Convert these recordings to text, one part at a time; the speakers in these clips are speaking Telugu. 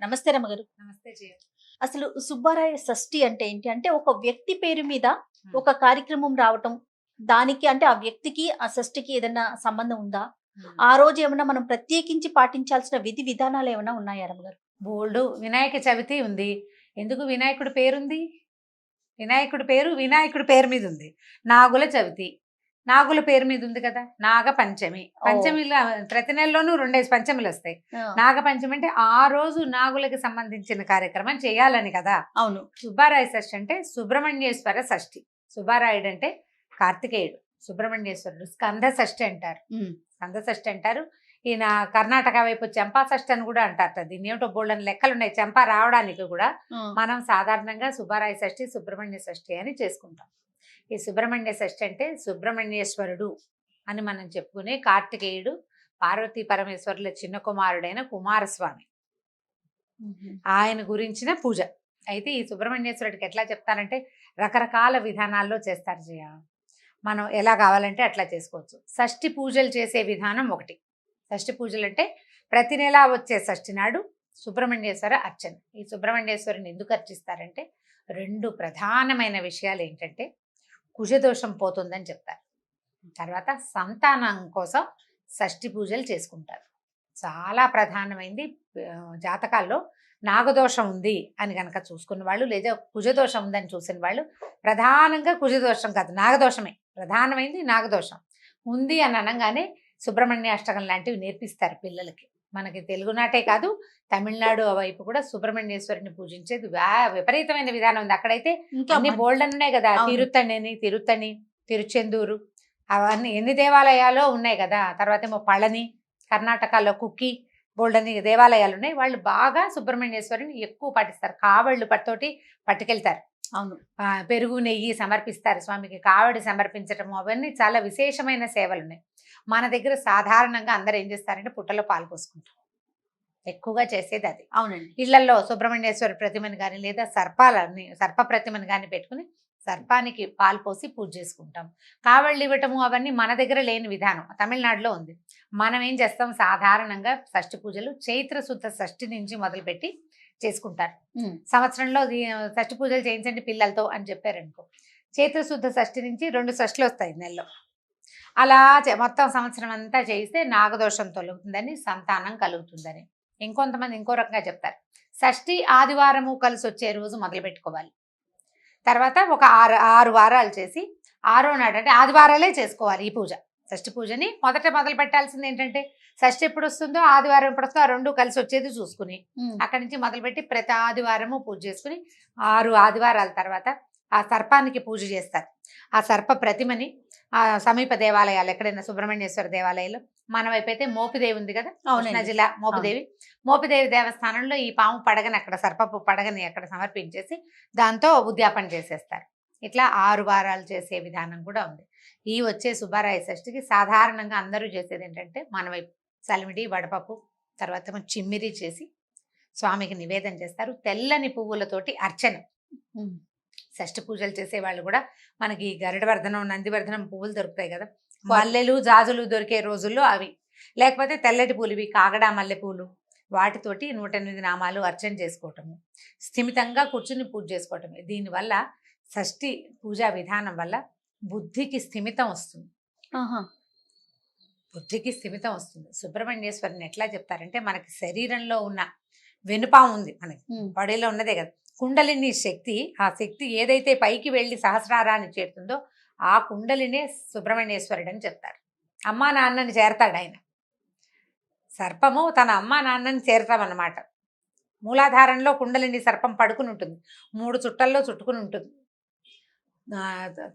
నమస్తే రమగారు. నమస్తే జయ. అసలు సుబ్బారాయ షష్ఠి అంటే ఏంటి? అంటే ఒక వ్యక్తి పేరు మీద ఒక కార్యక్రమం రావటం. దానికి అంటే ఆ వ్యక్తికి, ఆ షష్ఠికి ఏదన్నా సంబంధం ఉందా? ఆ రోజు ఏమన్నా మనం ప్రత్యేకించి పాటించాల్సిన విధి విధానాలు ఏమన్నా ఉన్నాయా రమగారు? బోల్డు వినాయక చవితి ఉంది. ఎందుకు వినాయకుడి పేరుంది? వినాయకుడి పేరు మీద ఉంది. నాగుల చవితి నాగుల పేరు మీద ఉంది కదా. నాగ పంచమి, పంచమిలో ప్రతి నెలలోనూ 2 పంచమిలు వస్తాయి. నాగ పంచమి అంటే ఆ రోజు నాగులకి సంబంధించిన కార్యక్రమం చేయాలని కదా. అవును. సుబ్బారాయ షష్ఠి అంటే సుబ్రహ్మణ్యేశ్వర షష్ఠి. సుబ్బారాయుడు అంటే కార్తికేయుడు, సుబ్రహ్మణ్యేశ్వరుడు స్కంద షష్ఠి అంటారు. స్కంద షష్ఠి అంటారు. ఈయన కర్ణాటక వైపు చెంపా షష్ఠి అని కూడా అంటారు. దీన్ని ఏమిటో బోల్డని లెక్కలు ఉన్నాయి చెంపా రావడానికి కూడా. మనం సాధారణంగా సుబ్బారాయ షష్ఠి, సుబ్రహ్మణ్య షష్ఠి అని చేసుకుంటాం. ఈ సుబ్రహ్మణ్య షష్ఠి అంటే సుబ్రహ్మణ్యేశ్వరుడు అని మనం చెప్పుకునే కార్తికేయుడు, పార్వతీ పరమేశ్వరుల చిన్న కుమారుడైన కుమారస్వామి, ఆయన గురించిన పూజ. అయితే ఈ సుబ్రహ్మణ్యేశ్వరుడికి ఎట్లా చెప్తారంటే రకరకాల విధానాల్లో చేస్తారు జయ. మనం ఎలా కావాలంటే అట్లా చేసుకోవచ్చు. షష్ఠి పూజలు చేసే విధానం ఒకటి. షష్ఠి పూజలు అంటే ప్రతి నెలా వచ్చే షష్ఠి నాడు సుబ్రహ్మణ్యేశ్వర అర్చన. ఈ సుబ్రహ్మణ్యేశ్వరుని ఎందుకు అర్చిస్తారంటే 2 ప్రధానమైన విషయాలు ఏంటంటే కుజదోషం పోతుందని చెప్తారు. తర్వాత సంతానం కోసం షష్ఠి పూజలు చేసుకుంటారు. చాలా ప్రధానమైంది. జాతకాల్లో నాగదోషం ఉంది అని కనుక చూసుకున్న వాళ్ళు, లేదా కుజదోషం ఉందని చూసిన వాళ్ళు, ప్రధానంగా కుజదోషం కాదు నాగదోషమే ప్రధానమైంది. నాగదోషం ఉంది అని అనగానే సుబ్రహ్మణ్యాష్టకం లాంటివి నేర్పిస్తారు పిల్లలకి. మనకి తెలుగునాటే కాదు, తమిళనాడు వైపు కూడా సుబ్రహ్మణ్యేశ్వరిని పూజించేది విపరీతమైన విధానం ఉంది. అక్కడైతే అన్ని బోల్డన్ ఉన్నాయి కదా. తిరుత్తణి, తిరుచెందూరు, అవన్నీ ఎన్ని దేవాలయాలు ఉన్నాయి కదా. తర్వాత ఏమో పళని, కర్ణాటకలో కుక్కి, బోల్డని దేవాలయాలు ఉన్నాయి. వాళ్ళు బాగా సుబ్రహ్మణ్యేశ్వరిని ఎక్కువ పాటిస్తారు. కావళ్ళు పట్టుతోటి పట్టుకెళ్తారు. అవును. పెరుగు నెయ్యి సమర్పిస్తారు స్వామికి. కావడి సమర్పించటము, అవన్నీ చాలా విశేషమైన సేవలు ఉన్నాయి. మన దగ్గర సాధారణంగా అందరూ ఏం చేస్తారంటే పుట్టలో పాలు పోసుకుంటారు. ఎక్కువగా చేసేది అది. అవునండి. ఇళ్లలో సుబ్రహ్మణ్యేశ్వర ప్రతిమని కానీ, లేదా సర్ప ప్రతిమని కానీ పెట్టుకుని సర్పానికి పాలు పోసి పూజ చేసుకుంటాం. కావళ్ళు ఇవ్వటము అవన్నీ మన దగ్గర లేని విధానం, తమిళనాడులో ఉంది. మనం ఏం చేస్తాం, సాధారణంగా షష్ఠి పూజలు చైత్ర శుద్ధ షష్ఠి నుంచి మొదలుపెట్టి చేసుకుంటారు. సంవత్సరంలో షష్ఠి పూజలు చేయించండి పిల్లలతో అని చెప్పారనుకో, చైత్ర శుద్ధ షష్ఠి నుంచి 2 షష్ఠులు వస్తాయి నెలలో. అలా మొత్తం సంవత్సరం అంతా చేయిస్తే నాగదోషం తొలుగుతుందని, సంతానం కలుగుతుందని. ఇంకొంతమంది ఇంకో రకంగా చెప్తారు. షష్ఠి ఆదివారము కలిసి వచ్చే రోజు మొదలు పెట్టుకోవాలి. తర్వాత ఒక 6 వారాలు చేసి 6వ నాడు అంటే ఆదివారాలే చేసుకోవాలి ఈ పూజ. షష్ఠి పూజని మొదలు పెట్టాల్సింది ఏంటంటే షష్ఠి ఎప్పుడు వస్తుందో ఆదివారం ఎప్పుడు వస్తుందో ఆ 2 కలిసి వచ్చేది చూసుకుని అక్కడి నుంచి మొదలుపెట్టి ప్రతి ఆదివారము పూజ చేసుకుని 6 ఆదివారాల తర్వాత ఆ సర్పానికి పూజ చేస్తారు. ఆ సర్ప ప్రతిమని ఆ సమీప దేవాలయాలు, ఎక్కడైనా సుబ్రహ్మణ్యేశ్వర దేవాలయాలు, మన వైపు అయితే మోపిదేవి ఉంది కదా, కృష్ణా జిల్లా మోపిదేవి దేవస్థానంలో ఈ పాము పడగని అక్కడ, సర్పపు పడగని అక్కడ సమర్పించేసి దాంతో ఉద్యాపన చేసేస్తారు. ఇట్లా 6 వారాలు చేసే విధానం కూడా ఉంది. ఈ వచ్చే సుబ్బారాయ షష్ఠికి సాధారణంగా అందరూ చేసేది ఏంటంటే మన వైపు సలిమిడి, వడపప్పు, తర్వాత చిమ్మిరి చేసి స్వామికి నివేదన చేస్తారు. తెల్లని పువ్వులతోటి అర్చన. షష్ఠి పూజలు చేసే వాళ్ళు కూడా మనకి గరుడవర్ధనం, నందివర్ధనం పువ్వులు దొరుకుతాయి కదా, మల్లెలు జాజులు దొరికే రోజుల్లో అవి, లేకపోతే తెల్లటి పూలు, ఇవి కాగడా మల్లె పూలు, వాటితోటి 108 నామాలు అర్చన చేసుకోవటము, స్థిమితంగా కూర్చుని పూజ చేసుకోవటమే. దీనివల్ల షష్ఠి పూజా విధానం వల్ల బుద్ధికి స్థిమితం వస్తుంది. సుబ్రహ్మణ్యేశ్వరిని ఎట్లా చెప్తారంటే, మనకి శరీరంలో ఉన్న వెనుపాము ఉంది, మనకి బాడీలో ఉన్నదే కదా, కుండలిని శక్తి. ఆ శక్తి ఏదైతే పైకి వెళ్ళి సహస్రారాన్ని చేరుతుందో ఆ కుండలినే సుబ్రహ్మణ్యేశ్వరుడు అని చెప్తారు. అమ్మా నాన్నని చేరతాడు ఆయన. సర్పము తన అమ్మా నాన్నని చేరతామన్నమాట. మూలాధారంలో కుండలిని సర్పం పడుకుని ఉంటుంది, 3 చుట్టల్లో చుట్టుకుని ఉంటుంది.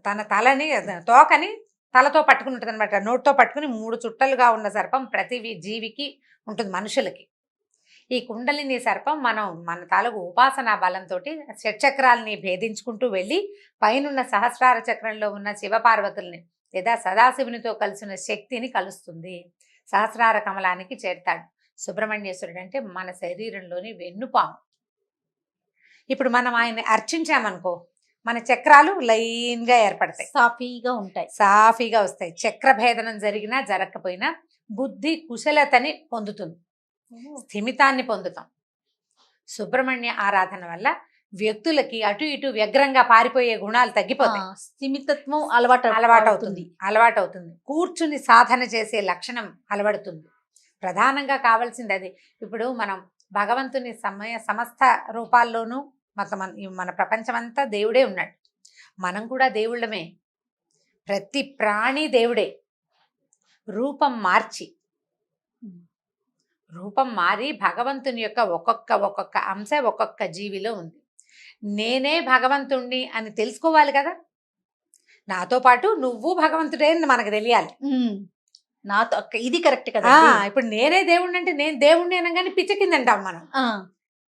తన తలని, తోకని తలతో పట్టుకుని ఉంటుంది అనమాట, నోటితో పట్టుకుని 3 చుట్టలుగా ఉన్న సర్పం ప్రతి జీవికి ఉంటుంది, మనుషులకి. ఈ కుండలిని సర్పం మన తాలూకు ఉపాసనా బలంతో షట్చక్రాలని భేదించుకుంటూ వెళ్ళి పైనున్న సహస్రార చక్రంలో ఉన్న శివపార్వతుల్ని, లేదా సదాశివునితో కలిసిన శక్తిని కలుస్తుంది. సహస్రార కమలానికి చేరుతాడు. సుబ్రహ్మణ్యేశ్వరుడు అంటే మన శరీరంలోని వెన్నుపాము. ఇప్పుడు మనం ఆయన్ని అర్చించామనుకో, మన చక్రాలు లైన్గా ఏర్పడతాయి, సాఫీగా వస్తాయి. చక్రభేదనం జరిగినా జరగకపోయినా బుద్ధి కుశలతని పొందుతుంది, స్థిమితాన్ని పొందుతాం. సుబ్రహ్మణ్య ఆరాధన వల్ల వ్యక్తులకి అటు ఇటు వ్యగ్రంగా పారిపోయే గుణాలు తగ్గిపోతాయి. స్థిమితత్వం అలవాటవుతుంది. కూర్చుని సాధన చేసే లక్షణం అలవడుతుంది. ప్రధానంగా కావాల్సింది అది. ఇప్పుడు మనం భగవంతుని సమస్త రూపాల్లోనూ మన ప్రపంచమంతా దేవుడే ఉన్నాడు. మనం కూడా దేవుళ్ళమే. ప్రతి ప్రాణి దేవుడే. రూపం మారి భగవంతుని యొక్క ఒక్కొక్క అంశ ఒక్కొక్క జీవిలో ఉంది. నేనే భగవంతుణ్ణి అని తెలుసుకోవాలి కదా. నాతో పాటు నువ్వు భగవంతుడే అని మనకు తెలియాలి. నాతో ఇది కరెక్ట్ కదా. ఇప్పుడు నేనే దేవుణ్ణి అంటే నేను దేవుణ్ణి అనగానే పిచ్చ కింద అంటాం మనం.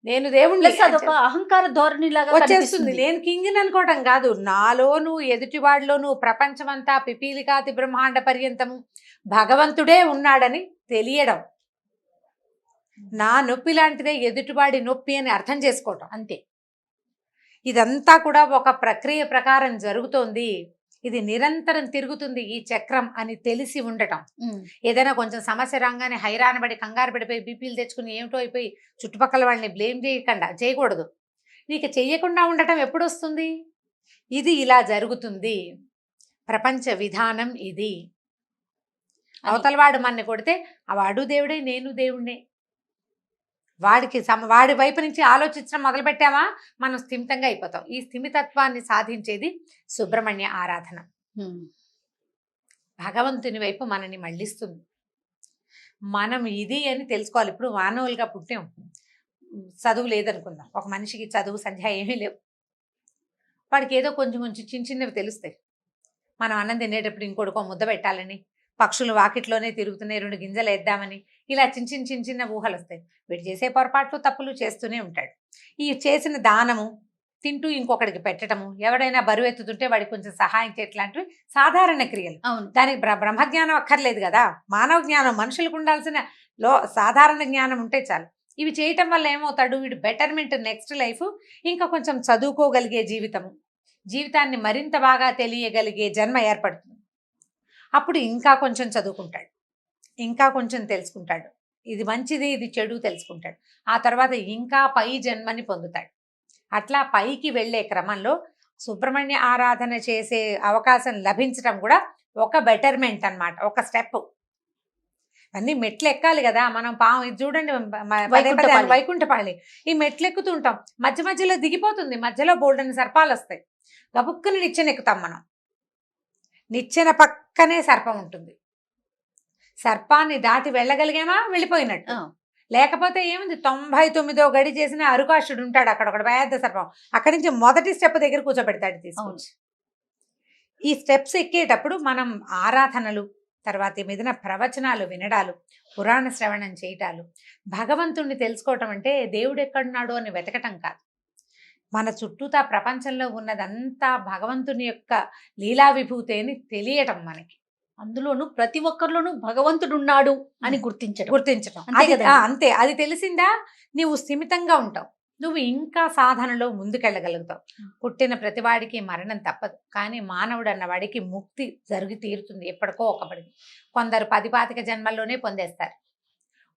నేను దేవుణ్ణి అదొక అహంకార ధోరణి లాగా వచ్చేస్తుంది. నేను కింగ్ అనుకోవటం కాదు. నాలోను ఎదుటివాడిలోను ప్రపంచమంతా పిపీలికాతి బ్రహ్మాండ పర్యంతము భగవంతుడే ఉన్నాడని తెలియడం. నా నొప్పి లాంటిదే ఎదుటివాడి నొప్పి అని అర్థం చేసుకోవటం. అంతే. ఇదంతా కూడా ఒక ప్రక్రియ ప్రకారం జరుగుతోంది. ఇది నిరంతరం తిరుగుతుంది ఈ చక్రం అని తెలిసి ఉండటం. ఏదైనా కొంచెం సమస్య రాగానే హైరాణపడి కంగారు పడిపోయి బీపీలు తెచ్చుకుని ఏమిటో అయిపోయి చుట్టుపక్కల వాళ్ళని బ్లేమ్ చేయకూడదు. నీకు చెయ్యకుండా ఉండటం ఎప్పుడు వస్తుంది? ఇది ఇలా జరుగుతుంది. ప్రపంచ విధానం ఇది. అవతల వాడు మన్ని కొడితే వాడు దేవుడే, నేను దేవుణ్ణే. వాడి వైపు నుంచి ఆలోచించడం మొదలు పెట్టామా మనం స్థిమితంగా అయిపోతాం. ఈ స్థిమితత్వాన్ని సాధించేది సుబ్రహ్మణ్య ఆరాధన. భగవంతుని వైపు మనని మళ్ళిస్తుంది. మనం ఇది అని తెలుసుకోవాలి. ఇప్పుడు మానవులుగా పుట్టాం, చదువు లేదనుకుందాం. ఒక మనిషికి చదువు సంధ్య ఏమీ లేవు. వాడికి ఏదో కొంచెం చిన్న చిన్నవి తెలుస్తాయి. మనం అన్నం తినేటప్పుడు ఇంకొడుకో ముద్ద పెట్టాలని, పక్షులు వాకిట్లోనే తిరుగుతున్నాయి 2 గింజలు వేద్దామని, ఇలా చిన్న ఊహలు వస్తాయి. వీడు చేసే పొరపాట్లు తప్పులు చేస్తూనే ఉంటాడు. ఈ చేసిన దానము తింటూ ఇంకొకడికి పెట్టడము, ఎవడైనా బరువు ఎత్తుతుంటే వాడికి కొంచెం సహాయం చేయట్లాంటివి సాధారణ క్రియలు. దానికి బ్రహ్మజ్ఞానం అక్కర్లేదు కదా. మానవ జ్ఞానం, మనుషులకు ఉండాల్సిన సాధారణ జ్ఞానం ఉంటే చాలు. ఇవి చేయటం వల్ల ఏమవుతాడు? వీడు బెటర్మెంట్, నెక్స్ట్ లైఫ్, ఇంకా కొంచెం చదువుకోగలిగే జీవితాన్ని మరింత బాగా తెలియగలిగే జన్మ ఏర్పడుతుంది. అప్పుడు ఇంకా కొంచెం చదువుకుంటాడు, ఇంకా కొంచెం తెలుసుకుంటాడు. ఇది మంచిది, ఇది చెడు తెలుసుకుంటాడు. ఆ తర్వాత ఇంకా పై జన్మని పొందుతాడు. అట్లా పైకి వెళ్ళే క్రమంలో సుబ్రహ్మణ్య ఆరాధన చేసే అవకాశం లభించడం కూడా ఒక బెటర్మెంట్ అన్నమాట, ఒక స్టెప్. అన్ని మెట్లు ఎక్కాలి కదా మనం. ఇది చూడండి, వైకుంఠపాళి. ఈ మెట్లు ఎక్కుతుంటాం, మధ్య మధ్యలో దిగిపోతుంది, మధ్యలో బోల్డని సర్పాలు వస్తాయి. గబుక్కుని నిచ్చెన ఎక్కుతాం మనం. నిచ్చెన పక్కనే సర్పం ఉంటుంది. సర్పాన్ని దాటి వెళ్ళగలిగామా వెళ్ళిపోయినట్టు. లేకపోతే ఏముంది, 99వ గడి చేసిన అరుకాషుడు ఉంటాడు అక్కడ, ఒక పెద్ద సర్పం. అక్కడి నుంచి మొదటి స్టెప్ దగ్గర కూర్చోబెడతాడు తీసుకొచ్చి. ఈ స్టెప్స్ ఎక్కేటప్పుడు మనం ఆరాధనలు, తర్వాత మీదన ప్రవచనాలు వినడాలు, పురాణ శ్రవణం చేయటాలు, భగవంతుణ్ణి తెలుసుకోవటం అంటే దేవుడు ఎక్కడున్నాడు అని వెతకటం కాదు. మన చుట్టూతా ప్రపంచంలో ఉన్నదంతా భగవంతుని యొక్క లీలా విభూతి అని తెలియటం మనకి. అందులోనూ ప్రతి ఒక్కరిలోనూ భగవంతుడు ఉన్నాడు అని గుర్తించటం. అంతే. అది తెలిసిందా నీవు స్థిమితంగా ఉంటావు, నువ్వు ఇంకా సాధనలో ముందుకెళ్ళగలుగుతావు. పుట్టిన ప్రతివాడికి మరణం తప్పదు, కానీ మానవుడు అన్నవాడికి ముక్తి జరిగి తీరుతుంది ఎప్పటికో ఒకప్పటికి. కొందరు 10-25 జన్మల్లోనే పొందేస్తారు,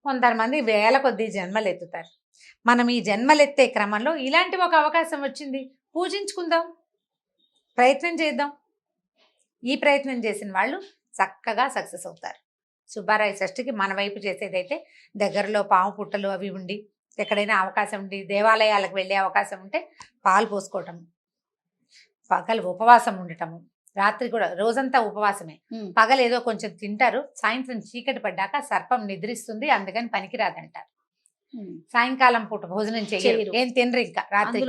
కొందరు వేల కొద్ది జన్మలు ఎత్తుతారు. మనం ఈ జన్మలెత్తే క్రమంలో ఇలాంటి ఒక అవకాశం వచ్చింది, పూజించుకుందాం, ప్రయత్నం చేద్దాం. ఈ ప్రయత్నం చేసిన వాళ్ళు చక్కగా సక్సెస్ అవుతారు. సుబ్బారాయ షష్ఠికి మన వైపు చేసేదైతే దగ్గరలో పాము పుట్టలు అవి ఉండి, ఎక్కడైనా అవకాశం ఉండి దేవాలయాలకు వెళ్ళే అవకాశం ఉంటే పాలు పోసుకోవటము, పగలు ఉపవాసం ఉండటము, రాత్రి కూడా రోజంతా ఉపవాసమే. పగలు ఏదో కొంచెం తింటారు, సాయంత్రం చీకటి పడ్డాక సర్పం నిద్రిస్తుంది, అందుకని పనికిరాదంటారు. సాయంకాలం పూట భోజనం చేయరు, ఏం తినరు. ఇంకా రాత్రి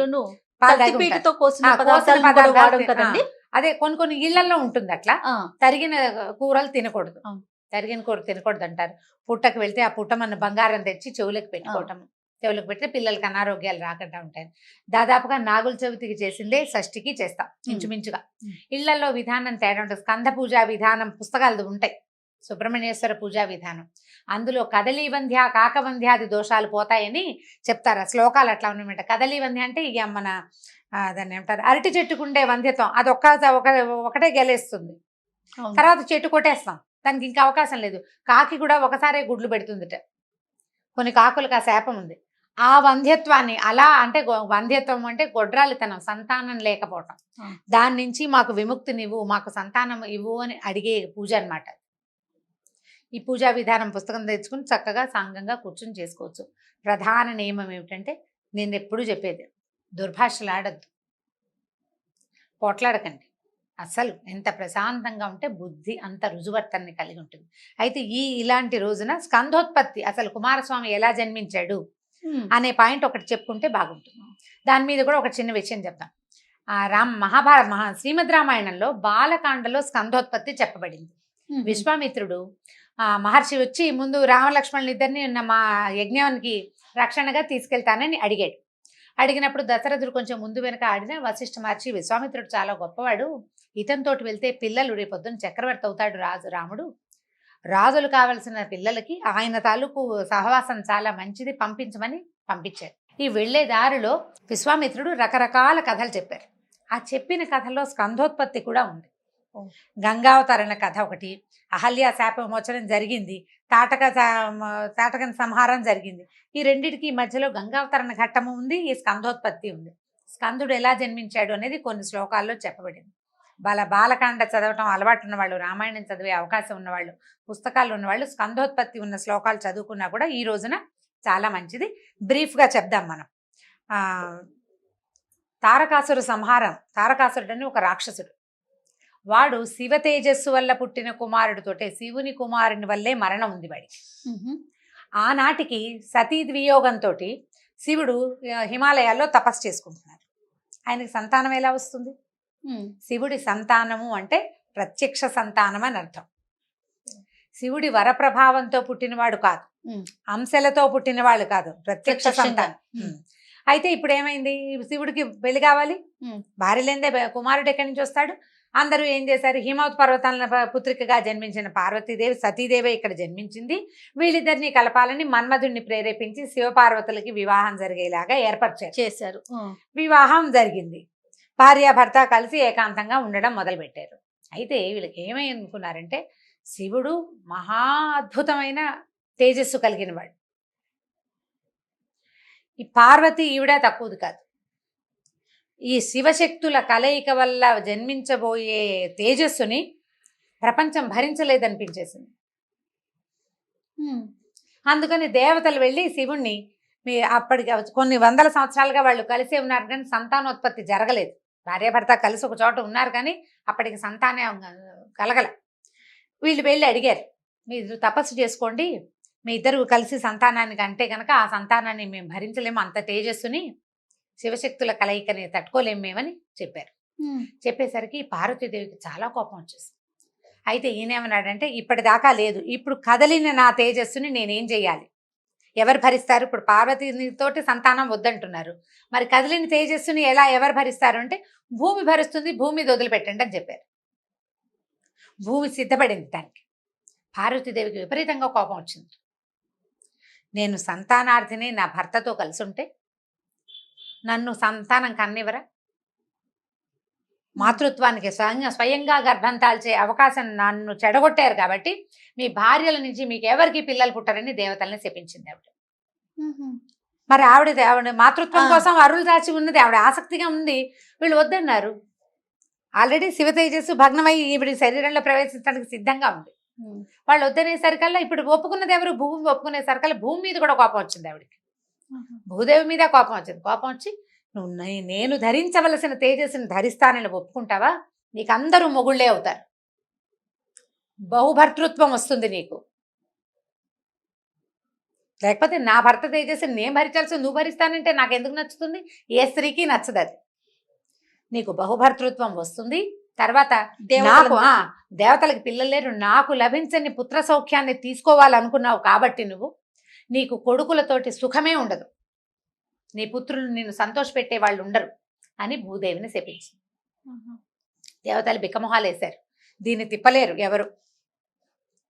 అదే కొన్ని ఇళ్లలో ఉంటుంది అట్లా. తరిగిన కూరలు తినకూడదు, తరిగిన కూర తినకూడదు అంటారు. పుట్టకు వెళ్తే ఆ పుట్ట మన బంగారం తెచ్చి చెవులకు పెట్టుకోవటం, చెవులకు పెడితే పిల్లలకి అనారోగ్యాలు రాకుండా ఉంటాయి. దాదాపుగా నాగుల చవితికి చేసిందే షష్ఠికి చేస్తాం ఇంచుమించుగా. ఇళ్లలో విధానం తేడా ఉంటుంది. స్కంద పూజా విధానం పుస్తకాలు ఉంటాయి, సుబ్రహ్మణ్యేశ్వర పూజా విధానం. అందులో కదలీవంధ్య కాకవంధ్యాది దోషాలు పోతాయని చెప్తారు. ఆ శ్లోకాలు అట్లా ఉన్నాయన్నమాట. కదలీవంధ్య అంటే ఇక మన దాన్ని ఏమంటారు, అరటి చెట్టుకుండే వంధ్యత్వం, అది ఒకటే గెలేస్తుంది, తర్వాత చెట్టు కొట్టేస్తాం, దానికి ఇంకా అవకాశం లేదు. కాకి కూడా ఒకసారే గుడ్లు పెడుతుందిట. కొన్ని కాకులకు ఆ శాపం ఉంది. ఆ వంధ్యత్వాన్ని అలా అంటే వంధ్యత్వం అంటే గొడ్రాలితనం, సంతానం లేకపోవటం, ఆ. దాని నుంచి మాకు విముక్తినివ్వు, మాకు సంతానం ఇవ్వు అని అడిగే పూజ అన్నమాట. ఈ పూజా విధానం పుస్తకం తెచ్చుకుని చక్కగా సాంగంగా కూర్చుని చేసుకోవచ్చు. ప్రధాన నియమం ఏమిటంటే నేను ఎప్పుడూ చెప్పేది, దుర్భాషలు ఆడద్దు, పోట్లాడకండి. అసలు ఎంత ప్రశాంతంగా ఉంటే బుద్ధి అంత రుజువర్తన్ని కలిగి ఉంటుంది. అయితే ఇలాంటి రోజున స్కందోత్పత్తి, అసలు కుమారస్వామి ఎలా జన్మించాడు అనే పాయింట్ ఒకటి చెప్పుకుంటే బాగుంటుంది. దాని మీద కూడా ఒక చిన్న విషయం చెప్తాం. శ్రీమద్ రామాయణంలో బాలకాండలో స్కందోత్పత్తి చెప్పబడింది. విశ్వామిత్రుడు మహర్షి వచ్చి ముందు రామలక్ష్మణులు ఇద్దరిని మా యజ్ఞానికి రక్షణగా తీసుకెళ్తానని అడిగాడు. అడిగినప్పుడు దశరథుడు కొంచెం ముందు వెనక ఆడిన వశిష్ఠ మహర్షి, విశ్వామిత్రుడు చాలా గొప్పవాడు, ఇతనితోటి వెళ్తే పిల్లలు రేపొద్దున చక్రవర్తి అవుతాడు రాముడు, రాజులు కావలసిన పిల్లలకి ఆయన తాలూకు సహవాసం చాలా మంచిది, పంపించమని పంపించారు. ఈ వెళ్లే దారిలో విశ్వామిత్రుడు రకరకాల కథలు చెప్పారు. ఆ చెప్పిన కథలో స్కందోత్పత్తి కూడా ఉంది. గంగావతరణ కథ ఒకటి, అహల్య శాప విమోచనం జరిగింది, తాటకని సంహారం జరిగింది. ఈ రెండిటికి మధ్యలో గంగావతరణ ఘట్టము ఉంది, ఈ స్కందోత్పత్తి ఉంది. స్కందుడు ఎలా జన్మించాడు అనేది కొన్ని శ్లోకాల్లో చెప్పబడింది. బాలకాండ చదవటం అలవాటు ఉన్నవాళ్ళు, రామాయణం చదివే అవకాశం ఉన్నవాళ్ళు, పుస్తకాలు ఉన్నవాళ్ళు స్కందోత్పత్తి ఉన్న శ్లోకాలు చదువుకున్నా కూడా ఈ రోజున చాలా మంచిది. బ్రీఫ్గా చెప్దాం మనం. తారకాసురు సంహారం. తారకాసురుడు అని ఒక రాక్షసుడు, వాడు శివ తేజస్సు వల్ల పుట్టిన కుమారుడితోటే, శివుని కుమారుని వల్లే మరణం ఉంది వాడికి. ఆనాటికి సతీ వియోగంతో శివుడు హిమాలయాల్లో తపస్సు చేసుకుంటున్నారు. ఆయనకి సంతానం ఎలా వస్తుంది? శివుడి సంతానము అంటే ప్రత్యక్ష సంతానం అని అర్థం. శివుడి వరప్రభావంతో పుట్టినవాడు కాదు, అంశలతో పుట్టినవాడు కాదు, ప్రత్యక్ష సంతానం. అయితే ఇప్పుడు ఏమైంది, శివుడికి పెళ్లి కావాలి, భార్య లేదే కుమారుడు ఎక్కడి నుంచి వస్తాడు? అందరూ ఏం చేశారు, హిమవత్ పర్వతాల పుత్రికగా జన్మించిన పార్వతీదేవి సతీదేవి ఇక్కడ జన్మించింది, వీళ్ళిద్దరిని కలపాలని మన్మధుడిని ప్రేరేపించి శివపార్వతులకి వివాహం జరిగేలాగా చేశారు. వివాహం జరిగింది, భార్యాభర్త కలిసి ఏకాంతంగా ఉండడం మొదలుపెట్టారు. అయితే వీళ్ళకి ఏమై అనుకున్నారంటే, శివుడు మహా అద్భుతమైన తేజస్సు కలిగిన వాడు, ఈ పార్వతి ఈవిడ తక్కువది కాదు. ఈ శివశక్తుల కలయిక వల్ల జన్మించబోయే తేజస్సుని ప్రపంచం భరించలేదనిపించేసింది. అందుకని దేవతలు వెళ్ళి శివుణ్ణి, అప్పటికి కొన్ని వందల సంవత్సరాలుగా వాళ్ళు కలిసే ఉన్నారు కానీ సంతానోత్పత్తి జరగలేదు. భార్యాభర్త కలిసి ఒక చోట ఉన్నారు కానీ అప్పటికి సంతానం కలగల. వీళ్ళు వెళ్ళి అడిగారు, మీరు తపస్సు చేసుకోండి, మీ ఇద్దరు కలిసి సంతానానికి అంటే కనుక ఆ సంతానాన్ని మేము భరించలేము, అంత తేజస్సుని శివశక్తుల కలయికని తట్టుకోలేము మేమని చెప్పారు. చెప్పేసరికి పార్వతీదేవికి చాలా కోపం వచ్చేసింది. అయితే ఈయనేమన్నాడంటే, ఇప్పటిదాకా లేదు, ఇప్పుడు కదలిన నా తేజస్సుని నేనేం చేయాలి, ఎవరు భరిస్తారు? ఇప్పుడు పార్వతీతోటి సంతానం వద్దంటున్నారు, మరి కదిలిన తేజస్సుని ఎవరు భరిస్తారు అంటే, భూమి భరిస్తుంది, భూమి వదిలిపెట్టండి అని చెప్పారు. భూమి సిద్ధపడింది దానికి. పార్వతీదేవికి విపరీతంగా కోపం వచ్చింది. నేను సంతానార్థిని నా భర్తతో కలిసి ఉంటే నన్ను సంతానం కన్నివరా? మాతృత్వానికి స్వయంగా గర్భం దాల్చే అవకాశం నన్ను చెడగొట్టారు కాబట్టి మీ భార్యల నుంచి మీకు ఎవరికి పిల్లలు పుట్టారని దేవతల్ని శపించింది ఆవిడ. మరి ఆవిడ మాతృత్వం కోసం అరులు దాచి ఉన్నది, ఆవిడ ఆసక్తిగా ఉంది, వీళ్ళు వద్దన్నారు. ఆల్రెడీ శివ తేజస్సు భగ్నమై ఈవిడ శరీరంలో ప్రవేశించడానికి సిద్ధంగా ఉంది. వాళ్ళు వద్దనేసరికల్లా ఇప్పుడు ఒప్పుకున్నది ఎవరు? భూమి ఒప్పుకునేసరికల్లా భూమి మీద కూడా కోపం వచ్చింది ఆవిడకి. భూదేవి మీద కోపం వచ్చింది. కోపం వచ్చి, నువ్వు నేను ధరించవలసిన తేజస్సుని ధరిస్తానని ఒప్పుకుంటావా? నీకు అందరూ మొగుళ్ళే అవుతారు, బహుభర్తృత్వం వస్తుంది నీకు, లేకపోతే నా భర్త తేజస్సుని నేను భరించాల్సి నువ్వు భరిస్తానంటే నాకు ఎందుకు నచ్చుతుంది? ఏ స్త్రీకి నచ్చదు అది. నీకు బహుభర్తృత్వం వస్తుంది. తర్వాత నాకు దేవతలకి పిల్లలు లేరు, నాకు లభించని పుత్ర సౌఖ్యాన్ని తీసుకోవాలనుకున్నావు కాబట్టి నీకు కొడుకులతోటి సుఖమే ఉండదు, నీ పుత్రులు నిన్ను సంతోషపెట్టే వాళ్ళు ఉండరు అని భూదేవిని శపించింది. దేవతలు బిక్కమొహాలు వేశారు, దీన్ని తిప్పలేరు ఎవరు.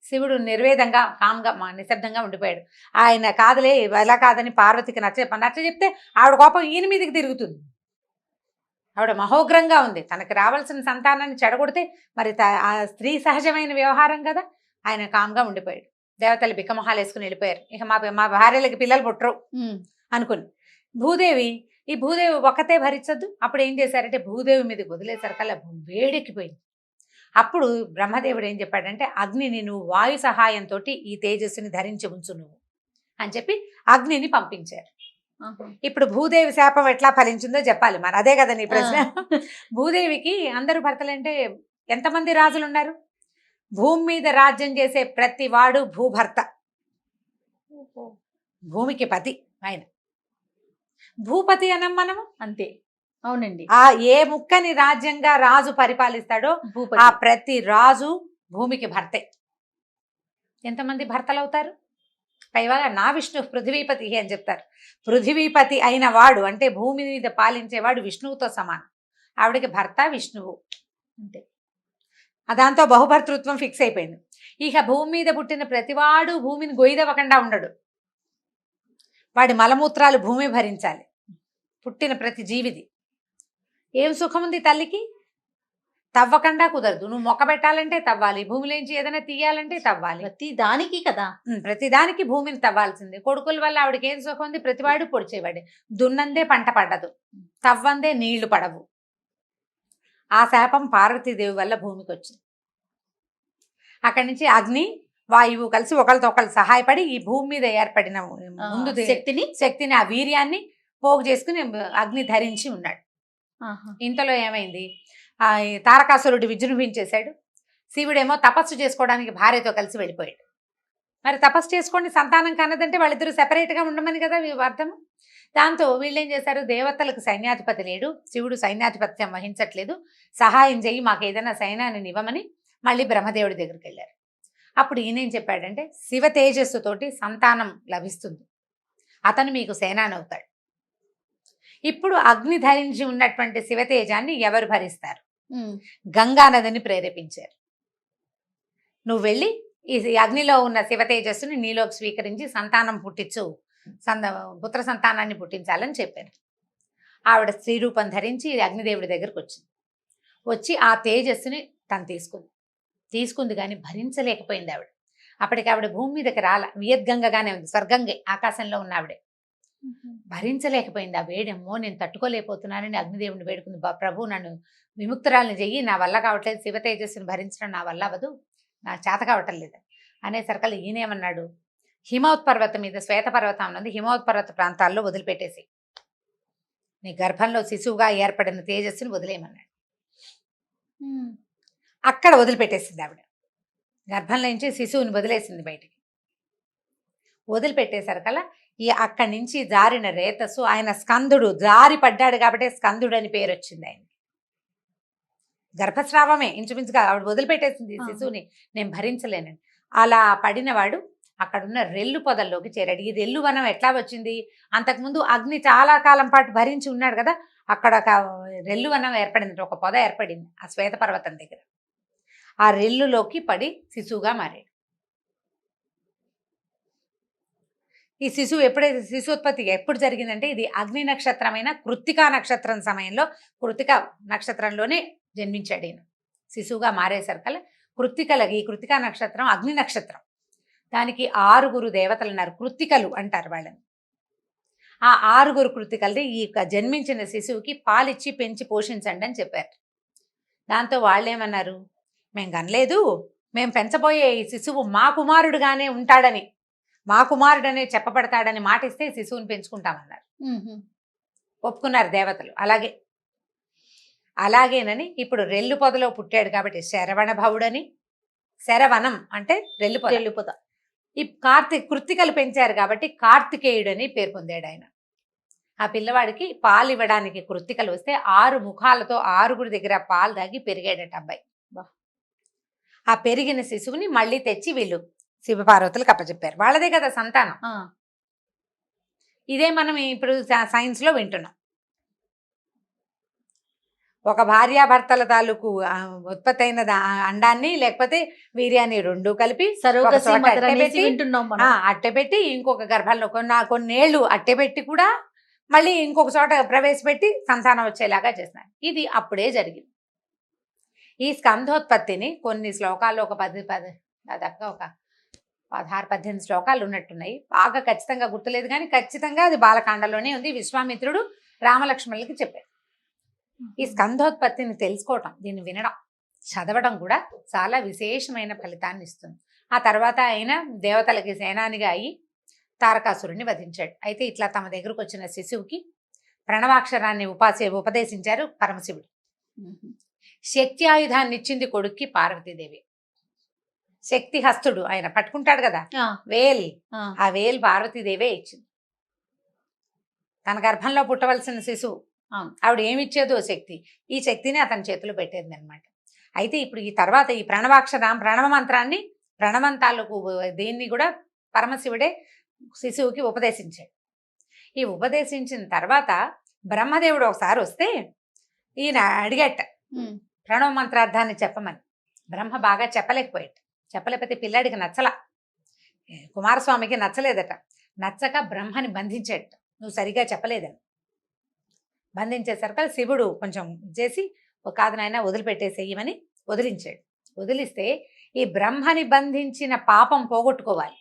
శివుడు నిర్వేదంగా కామ్గా నిశ్శబ్దంగా ఉండిపోయాడు. ఆయన కాదులే, ఎలా కాదని పార్వతికి నచ్చ చెప్తే ఆవిడ కోపం ఈయన మీదకి తిరుగుతుంది. ఆవిడ మహోగ్రంగా ఉంది, తనకి రావాల్సిన సంతానాన్ని చెడగొడితే మరి ఆ స్త్రీ సహజమైన వ్యవహారం కదా. ఆయన కామ్గా ఉండిపోయాడు. దేవతలు బిక్కమొహాలు వేసుకుని వెళ్ళిపోయారు. ఇక మా భార్యలకి పిల్లలు పుట్టరు, అనుకుని భూదేవి ఈ భూదేవి ఒకతే భరించద్దు. అప్పుడు ఏం చేశారంటే భూదేవి మీదకి వదిలేసరికల్లా వేడెక్కిపోయింది. అప్పుడు బ్రహ్మదేవుడు ఏం చెప్పాడంటే అగ్నిని నువ్వు వాయు సహాయంతో ఈ తేజస్సుని ధరించి ఉంచు నువ్వు అని చెప్పి అగ్నిని పంపించారు. ఇప్పుడు భూదేవి శాపం ఎట్లా ఫలించిందో చెప్పాలి మరి, అదే కదా నీ ప్రశ్న. భూదేవికి అందరూ భర్తలంటే ఎంతమంది రాజులు ఉన్నారు? భూమి మీద రాజ్యం చేసే ప్రతి వాడు భూభర్త, భూమికి పతి ఆయన, భూపతి అనం మనము అంతే. అవునండి. ఆ ఏ ముక్కని రాజ్యంగా రాజు పరిపాలిస్తాడో ఆ ప్రతి రాజు భూమికి భర్తే. ఎంతమంది భర్తలు అవుతారు? పైగా నా విష్ణు పృథ్వీపతి అని చెప్తారు. పృథ్వీపతి అయిన వాడు అంటే భూమి మీద పాలించేవాడు విష్ణువుతో సమానం. ఆవిడకి భర్త విష్ణువు అంతే. దాంతో బహుభర్తృత్వం ఫిక్స్ అయిపోయింది. ఇక భూమి మీద పుట్టిన ప్రతివాడు భూమిని గొయ్యదవ్వకుండా ఉండడు. వాడి మలమూత్రాలు భూమి భరించాలి. పుట్టిన ప్రతి జీవిది. ఏం సుఖం ఉంది తల్లికి? తవ్వకుండా కుదరదు. నువ్వు మొక్క పెట్టాలంటే తవ్వాలి, భూమిలోంచి ఏదైనా తీయాలంటే తవ్వాలి. ప్రతి దానికి కదా, ప్రతిదానికి భూమిని తవ్వాల్సిందే. కొడుకుల వల్ల ఆవిడకి ఏం సుఖం ఉంది? ప్రతివాడు పొడిచేవాడే. దున్నందే పంట పడ్డదు, తవ్వందే నీళ్లు పడవు. ఆ శాపం పార్వతీదేవి వల్ల భూమికి వచ్చింది. అక్కడి నుంచి అగ్ని వాయువు కలిసి ఒకరితో ఒకరు సహాయపడి ఈ భూమి మీద ఏర్పడిన ముందు శక్తిని ఆ వీర్యాన్ని పోగు చేసుకుని అగ్ని ధరించి ఉన్నాడు. ఇంతలో ఏమైంది? ఆ తారకాసురుడు విజృంభించేశాడు. శివుడేమో తపస్సు చేసుకోవడానికి భార్యతో కలిసి వెళ్ళిపోయాడు. మరి తపస్సు చేసుకోండి సంతానం కన్నదంటే వాళ్ళిద్దరూ సెపరేట్గా ఉండమని కదా అర్థం. దాంతో వీళ్ళు ఏం చేశారు? దేవతలకు సైన్యాధిపతి లేడు, శివుడు సైన్యాధిపత్యం వహించట్లేదు, సహాయం చెయ్యి, మాకు ఏదైనా సైన్యాన్ని ఇవ్వమని మళ్ళీ బ్రహ్మదేవుడి దగ్గరికి వెళ్ళారు. అప్పుడు ఈయనేం చెప్పాడంటే శివ తేజస్సుతోటి సంతానం లభిస్తుంది, అతను మీకు సేనాని అవుతాడు. ఇప్పుడు అగ్ని ధరించి ఉన్నటువంటి శివతేజాన్ని ఎవరు భరిస్తారు? గంగా నదిని ప్రేరేపించారు. నువ్వు వెళ్ళి ఈ అగ్నిలో ఉన్న శివతేజస్సుని నీలోకి స్వీకరించి సంతానం పుట్టించు, పుత్ర సంతానాన్ని పుట్టించాలని చెప్పారు. ఆవిడ స్త్రీ రూపం ధరించి అగ్నిదేవుడి దగ్గరకు వచ్చింది. వచ్చి ఆ తేజస్సుని తను తీసుకుంది కానీ భరించలేకపోయింది ఆవిడ. అప్పటికి ఆవిడ భూమి మీదకి వియద్గంగగానే ఉంది, స్వర్గంగే ఆకాశంలో ఉన్న ఆవిడే. భరించలేకపోయింది ఆ వేడమ్మో, నేను తట్టుకోలేకపోతున్నానని అగ్నిదేవుని వేడుకుంది. ప్రభు నన్ను విముక్తురాలని చెయ్యి, నా వల్ల కావట్లేదు, శివ తేజస్సుని భరించడం నా వల్ల అవ్వదు, నాకు చేత కావటం లేదు అనేసరికల్లా ఈయనేమన్నాడు? హిమవత్పర్వతం మీద శ్వేతపర్వతం ఉన్నది, హిమవత్పర్వత ప్రాంతాల్లో వదిలిపెట్టేసి నీ గర్భంలో శిశువుగా ఏర్పడిన తేజస్సుని వదిలేయమన్నాడు. అక్కడ వదిలిపెట్టేసింది ఆవిడ. గర్భంలో నుంచి శిశువుని వదిలేసింది బయటికి. వదిలిపెట్టేసరికల్లా అక్కడి నుంచి జారిన రేతస్సు, ఆయన స్కందుడు జారి పడ్డాడు కాబట్టి స్కందుడు అని పేరు వచ్చింది ఆయనకి. గర్భస్రావమే ఇంచుమించుగా ఆవిడ వదిలిపెట్టేసింది శిశువుని, నేను భరించలేనండి. అలా పడినవాడు అక్కడున్న రెల్లు పొదల్లోకి చేరాడు. ఈ రెల్లు వనం ఎట్లా వచ్చింది? అంతకుముందు అగ్ని చాలా కాలం పాటు భరించి ఉన్నాడు కదా, అక్కడ ఒక రెల్లు వనం ఏర్పడింది, ఒక పొద ఏర్పడింది ఆ శ్వేతపర్వతం దగ్గర. ఆ రెల్లులోకి పడి శిశువుగా మారాడు. ఈ శిశువు ఎప్పుడైతే శిశువుత్పత్తి ఎప్పుడు జరిగిందంటే ఇది అగ్ని నక్షత్రమైన కృత్తికా నక్షత్రం సమయంలో, కృత్తికా నక్షత్రంలోనే జన్మించాడు ఈయన. శిశువుగా మారేసరికల్లా ఈ కృత్తికా నక్షత్రం అగ్ని నక్షత్రం. దానికి 6 దేవతలు ఉన్నారు, కృత్తికలు అంటారు వాళ్ళని. ఆ 6 కృత్తికలది ఈ జన్మించిన శిశువుకి పాలిచ్చి పెంచి పోషించండి అని చెప్పారు. దాంతో వాళ్ళేమన్నారు? మేము కనలేదు, మేము పెంచబోయే ఈ శిశువు మా కుమారుడుగానే ఉంటాడని, మా కుమారుడనే చెప్పబడతాడని మాటిస్తే శిశువుని పెంచుకుంటామన్నారు. ఒప్పుకున్నారు దేవతలు. అలాగేనని ఇప్పుడు రెల్లు పొదలో పుట్టాడు కాబట్టి శరవణ భవుడని, శరవణం అంటే రెల్లు పొద. ఈ కృత్తికలు పెంచారు కాబట్టి కార్తికేయుడని పేరు పొందాడు ఆయన. ఆ పిల్లవాడికి పాలు ఇవ్వడానికి కృత్తికలు వస్తే 6 ముఖాలతో 6 దగ్గర పాలు తాగి పెరిగాడట అబ్బాయి. ఆ పెరిగిన శిశువుని మళ్ళీ తెచ్చి వీళ్ళు శివపార్వతులకు అప్పచెప్పారు. వాళ్ళదే కదా సంతానం. ఇదే మనం ఇప్పుడు సైన్స్లో వింటున్నాం. ఒక భార్యాభర్తల తాలూకు ఉత్పత్తి అయిన అండాన్ని లేకపోతే వీర్యాన్ని 2 కలిపి అట్టెపెట్టి ఇంకొక గర్భంలో కొన్నేళ్ళు అట్టెపెట్టి కూడా మళ్ళీ ఇంకొక చోట ప్రవేశపెట్టి సంతానం వచ్చేలాగా చేస్తున్నారు. ఇది అప్పుడే జరిగింది. ఈ స్కంధోత్పత్తిని కొన్ని శ్లోకాల్లో ఒక 10 దాదాపుగా ఒక 16-18 శ్లోకాలు ఉన్నట్టున్నాయి, బాగా ఖచ్చితంగా గుర్తులేదు, కానీ ఖచ్చితంగా అది బాలకాండలోనే ఉంది. విశ్వామిత్రుడు రామలక్ష్మణులకి చెప్పారు. ఈ స్కంధోత్పత్తిని తెలుసుకోవటం, దీన్ని వినడం, చదవడం కూడా చాలా విశేషమైన ఫలితాన్ని ఇస్తుంది. ఆ తర్వాత ఆయన దేవతలకి సేనానిగా అయి తారకాసురుణ్ణి వధించాడు. అయితే ఇట్లా తమ దగ్గరకు వచ్చిన శిశువుకి ప్రణవాక్షరాన్ని ఉపదేశించారు పరమశివుడు. శక్తి ఆయుధాన్ని ఇచ్చింది కొడుక్కి పార్వతీదేవి. శక్తి హస్తుడు ఆయన పట్టుకుంటాడు కదా వేల్, ఆ వేల్ పార్వతీదేవే ఇచ్చింది. తన గర్భంలో పుట్టవలసిన శిశువు, ఆవిడ ఏమిచ్చేదో శక్తి, ఈ శక్తిని అతని చేతిలో పెట్టేది అనమాట. అయితే ఇప్పుడు ఈ తర్వాత ఈ ప్రణవ మంత్రాన్ని, ప్రణవంతాలకు దీన్ని కూడా పరమశివుడే శిశువుకి ఉపదేశించాడు. ఈ ఉపదేశించిన తర్వాత బ్రహ్మదేవుడు ఒకసారి వస్తే ఈయన అడిగట ప్రణవ మంత్రార్థాన్ని చెప్పమని. బ్రహ్మ బాగా చెప్పలేకపోతే పిల్లాడికి నచ్చల, కుమారస్వామికి నచ్చలేదట. నచ్చక బ్రహ్మని బంధించాడు, నువ్వు సరిగా చెప్పలేదని. బంధించేసరికి శివుడు కొంచెం చేసి కాదనైనా వదిలిపెట్టేసేయమని వదిలించాడు. వదిలిస్తే ఈ బ్రహ్మని బంధించిన పాపం పోగొట్టుకోవాలి.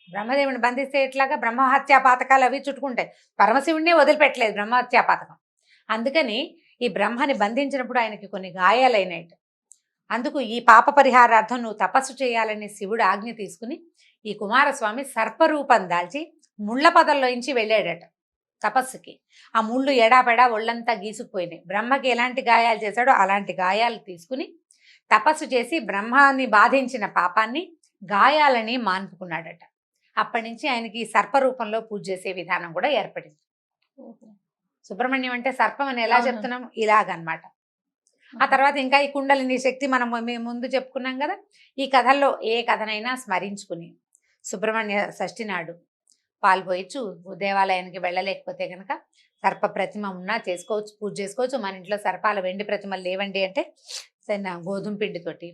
బ్రహ్మదేవుని బంధిస్తే ఎట్లాగా బ్రహ్మహత్యా పాతకాలు అవి చుట్టుకుంటాయి. పరమశివుడినే వదిలిపెట్టలేదు బ్రహ్మహత్యా పాతకం. అందుకని ఈ బ్రహ్మని బంధించినప్పుడు ఆయనకి కొన్ని గాయాలైనాయి. అందుకు ఈ పాప పరిహారార్థం నువ్వు తపస్సు చేయాలని శివుడు ఆజ్ఞ తీసుకుని ఈ కుమారస్వామి సర్పరూపం దాల్చి ముళ్ళ పదల్లోంచి వెళ్ళాడట తపస్సుకి. ఆ ముళ్ళు ఎడాపెడా ఒళ్ళంతా గీసుకుపోయినాయి. బ్రహ్మకి ఎలాంటి గాయాలు చేశాడో అలాంటి గాయాలు తీసుకుని తపస్సు చేసి బ్రహ్మాన్ని బాధించిన పాపాన్ని, గాయాలని మాన్పుకున్నాడట. అప్పటి నుంచి ఆయనకి సర్పరూపంలో పూజ చేసే విధానం కూడా ఏర్పడింది. సుబ్రహ్మణ్యం అంటే సర్పం అని ఎలా చెప్తున్నాం, ఇలాగనమాట. ఆ తర్వాత ఇంకా ఈ కుండలిని శక్తి మనం మేము ముందు చెప్పుకున్నాం కదా. ఈ కథల్లో ఏ కథనైనా స్మరించుకుని సుబ్రహ్మణ్య షష్ఠి నాడు పాల్పోయచ్చు. దేవాలయానికి వెళ్ళలేకపోతే కనుక సర్ప ప్రతిమ ఉన్నా చేసుకోవచ్చు, పూజ చేసుకోవచ్చు. మన ఇంట్లో సర్పాల వెండి ప్రతిమలు లేవండి అంటే గోధుమ పిండితోటి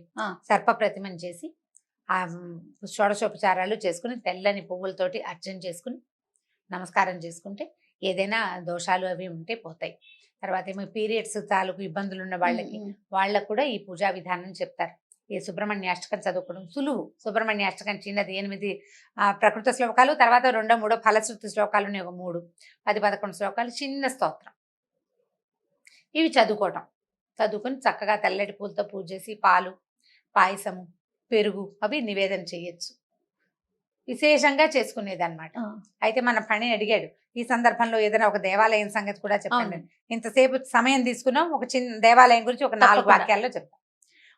సర్ప ప్రతిమను చేసి ఆ షోడశోపచారాలు చేసుకుని తెల్లని పువ్వులతోటి అర్చన చేసుకుని నమస్కారం చేసుకుంటే ఏదైనా దోషాలు అవి ఉంటే పోతాయి. తర్వాత ఏమో పీరియడ్స్ తాలూకు ఇబ్బందులు ఉన్న వాళ్ళకు కూడా ఈ పూజా విధానం చెప్తారు. ఈ సుబ్రహ్మణ్యాష్టకం చదువుకోవడం సులువు. సుబ్రహ్మణ్యాష్టకం చిన్నది 8 ప్రకృత శ్లోకాలు, తర్వాత 2-3 ఫలశ్రుతి శ్లోకాలు ఉన్నాయి, ఒక 3, 10-11 శ్లోకాలు చిన్న స్తోత్రం. ఇవి చదువుకొని చక్కగా తెల్లటి పూలతో పూజ చేసి పాలు, పాయసము, పెరుగు అవి నివేదన చేయొచ్చు. విశేషంగా చేసుకునేదన్నమాట. అయితే మన పని అడిగాడు, ఈ సందర్భంలో ఏదైనా ఒక దేవాలయం సంగతి కూడా చెప్పండి. ఇంతసేపు సమయం తీసుకున్నాం, ఒక చిన్న దేవాలయం గురించి ఒక 4 వాక్యాల్లో చెప్తాం.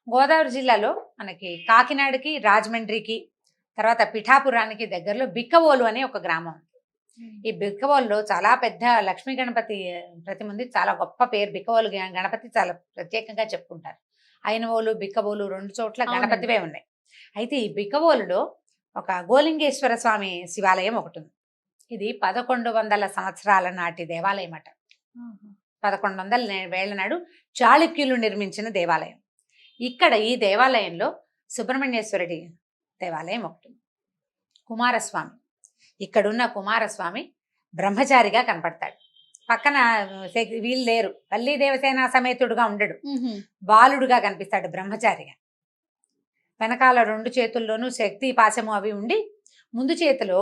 గోదావరి జిల్లాలో మనకి కాకినాడకి, రాజమండ్రికి, తర్వాత పిఠాపురానికి దగ్గరలో బిక్కవోలు అనే ఒక గ్రామం. ఈ బిక్కవోలులో చాలా పెద్ద లక్ష్మీ గణపతి ప్రతిమ ఉంది. చాలా గొప్ప పేరు బిక్కవోలు గణపతి, చాలా ప్రత్యేకంగా చెప్పుకుంటారు. అయినవోలు, బిక్కవోలు 2 చోట్ల గణపతివే ఉన్నాయి. అయితే ఈ బిక్కవోలులో ఒక గోలింగేశ్వర స్వామి శివాలయం ఒకటి ఉంది. ఇది 1100 సంవత్సరాల నాటి దేవాలయం అట. 1100 నాడు చాళుక్యులు నిర్మించిన దేవాలయం. ఇక్కడ ఈ దేవాలయంలో సుబ్రహ్మణ్యేశ్వరుడి దేవాలయం ఒకటి. కుమారస్వామి, ఇక్కడున్న కుమారస్వామి బ్రహ్మచారిగా కనపడతాడు. పక్కన వీళ్ళు లేరు, వల్లీ దేవసేన సమేతుడుగా ఉండడు, బాలుడుగా కనిపిస్తాడు బ్రహ్మచారిగా. వెనకాల 2 చేతుల్లోనూ శక్తి పాశము అవి ఉండి, ముందు చేతిలో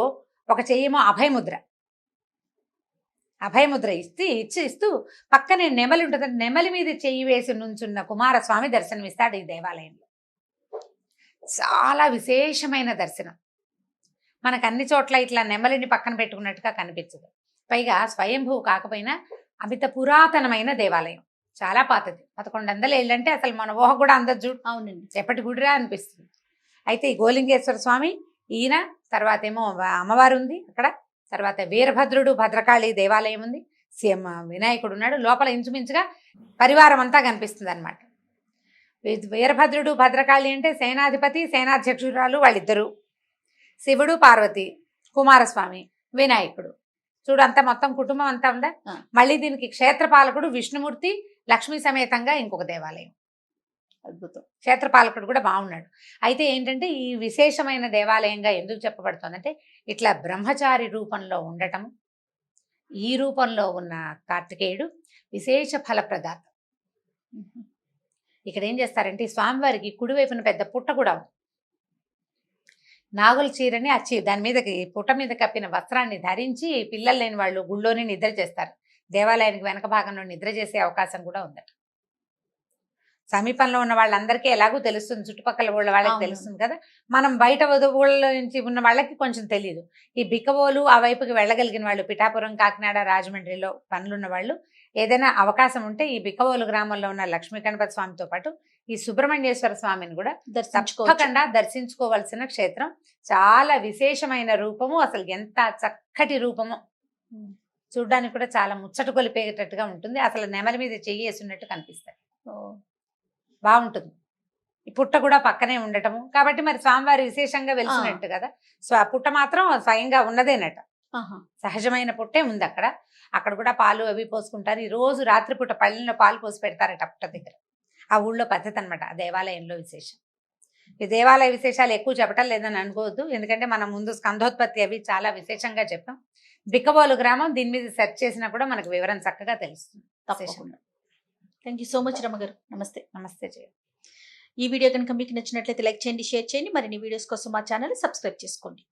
ఒక చెయ్యేమో అభయముద్ర ఇస్తూ పక్కనే నెమలి ఉంటుంది. నెమలి మీద చెయ్యి వేసి నుంచున్న కుమారస్వామి దర్శనమిస్తాడు ఈ దేవాలయంలో. చాలా విశేషమైన దర్శనం. మనకు అన్ని చోట్ల ఇట్లా నెమలిని పక్కన పెట్టుకున్నట్టుగా కనిపించదు. పైగా స్వయంభూ కాకపోయినా అమిత పురాతనమైన దేవాలయం, చాలా పాతది. 1100 ఏళ్ళంటే అసలు మన ఊహ కూడా అందదు చూడు. అవునండి, ఎప్పటి గుడిరా అనిపిస్తుంది. అయితే ఈ గోలింగేశ్వర స్వామి ఈయన, తర్వాత ఏమో అమ్మవారు ఉంది అక్కడ, తర్వాత వీరభద్రుడు, భద్రకాళి దేవాలయం ఉంది, సీఎం వినాయకుడు ఉన్నాడు. లోపల ఇంచుమించుగా పరివారం అంతా కనిపిస్తుంది అనమాట. వీరభద్రుడు, భద్రకాళి అంటే సేనాధిపతి, సేనాధ్యక్షురాలు వాళ్ళిద్దరు, శివుడు, పార్వతి, కుమారస్వామి, వినాయకుడు. చూడు అంతా మొత్తం కుటుంబం అంతా ఉందా. మళ్ళీ దీనికి క్షేత్రపాలకుడు విష్ణుమూర్తి, లక్ష్మీ సమేతంగా ఇంకొక దేవాలయం. అద్భుతం. క్షేత్రపాలకుడు కూడా బాగున్నాడు. అయితే ఏంటంటే ఈ విశేషమైన దేవాలయంగా ఎందుకు చెప్పబడుతుందంటే ఇట్లా బ్రహ్మచారి రూపంలో ఉండటం, ఈ రూపంలో ఉన్న కార్తికేయుడు విశేష ఫలప్రదాత. ఇక్కడ ఏం చేస్తారంటే స్వామివారికి కుడివైపున పెద్ద పుట్ట కూడా ఉంది. నాగుల చీరని దాని మీదకి పుట్ట మీద కప్పిన వస్త్రాన్ని ధరించి పిల్లలు లేని వాళ్ళు గుళ్ళోనే నిద్ర చేస్తారు. దేవాలయానికి వెనక భాగంలో నిద్ర చేసే అవకాశం కూడా ఉందట. సమీపంలో ఉన్న వాళ్ళందరికీ ఎలాగో తెలుస్తుంది, చుట్టుపక్కల వాళ్ళకి అవును. తెలుస్తుంది కదా. మనం బయట ఊళ్ళ నుంచి ఉన్న వాళ్ళకి కొంచెం తెలియదు. ఈ బిక్కవోలు ఆ వైపుకి వెళ్ళగలిగిన వాళ్ళు, పిఠాపురం, కాకినాడ, రాజమండ్రిలో పనులున్న వాళ్ళు ఏదైనా అవకాశం ఉంటే ఈ బిక్కవోలు గ్రామంలో ఉన్న లక్ష్మీ గణపతి స్వామితో పాటు ఈ సుబ్రహ్మణ్యేశ్వర స్వామిని కూడా దర్శించుకోవచ్చు. తప్పకుండా దర్శించుకోవాల్సిన క్షేత్రం. చాలా విశేషమైన రూపము, అసలు ఎంత చక్కటి రూపము, ఉమ్. చూడ్డానికి కూడా చాలా ముచ్చట కొలిపేటట్టుగా ఉంటుంది. అసలు నెమలి మీద చెయ్యి వేసినట్టు కనిపిస్తాయి. ఓ. బాగుంటుంది. ఈ పుట్ట కూడా పక్కనే ఉండటము కాబట్టి మరి స్వామివారి విశేషంగా వెలిసినట్టు కదా. సో ఆ పుట్ట మాత్రం స్వయంగా ఉన్నదేనట, ఆహా. సహజమైన పుట్టే ఉంది అక్కడ. అక్కడ కూడా పాలు అవి పోసుకుంటారు. ఈ రోజు రాత్రిపూట పళ్ళెంలో పాలు పోసి పెడతారట పుట్ట దగ్గర. ఆ ఊళ్ళో పద్ధతి అనమాట, ఆ దేవాలయంలో విశేషం. ఈ దేవాలయ విశేషాలు ఎక్కువ చెప్పటం లేదని అనుకోవద్దు, ఎందుకంటే మనం ముందు స్కంధోత్పత్తి అవి చాలా విశేషంగా చెప్పాం. బిక్కబోలు గ్రామం, దీని మీద సెర్చ్ చేసినా కూడా మనకు వివరం చక్కగా తెలుస్తుంది. తప్పకుండా. థ్యాంక్ యూ సో మచ్ రమ్మగారు. నమస్తే. నమస్తే జయ. ఈ వీడియో కనుక మీకు నచ్చినట్లయితే లైక్ చేయండి, షేర్ చేయండి. మరిన్ని వీడియోస్ కోసం మా ఛానల్ సబ్స్క్రైబ్ చేసుకోండి.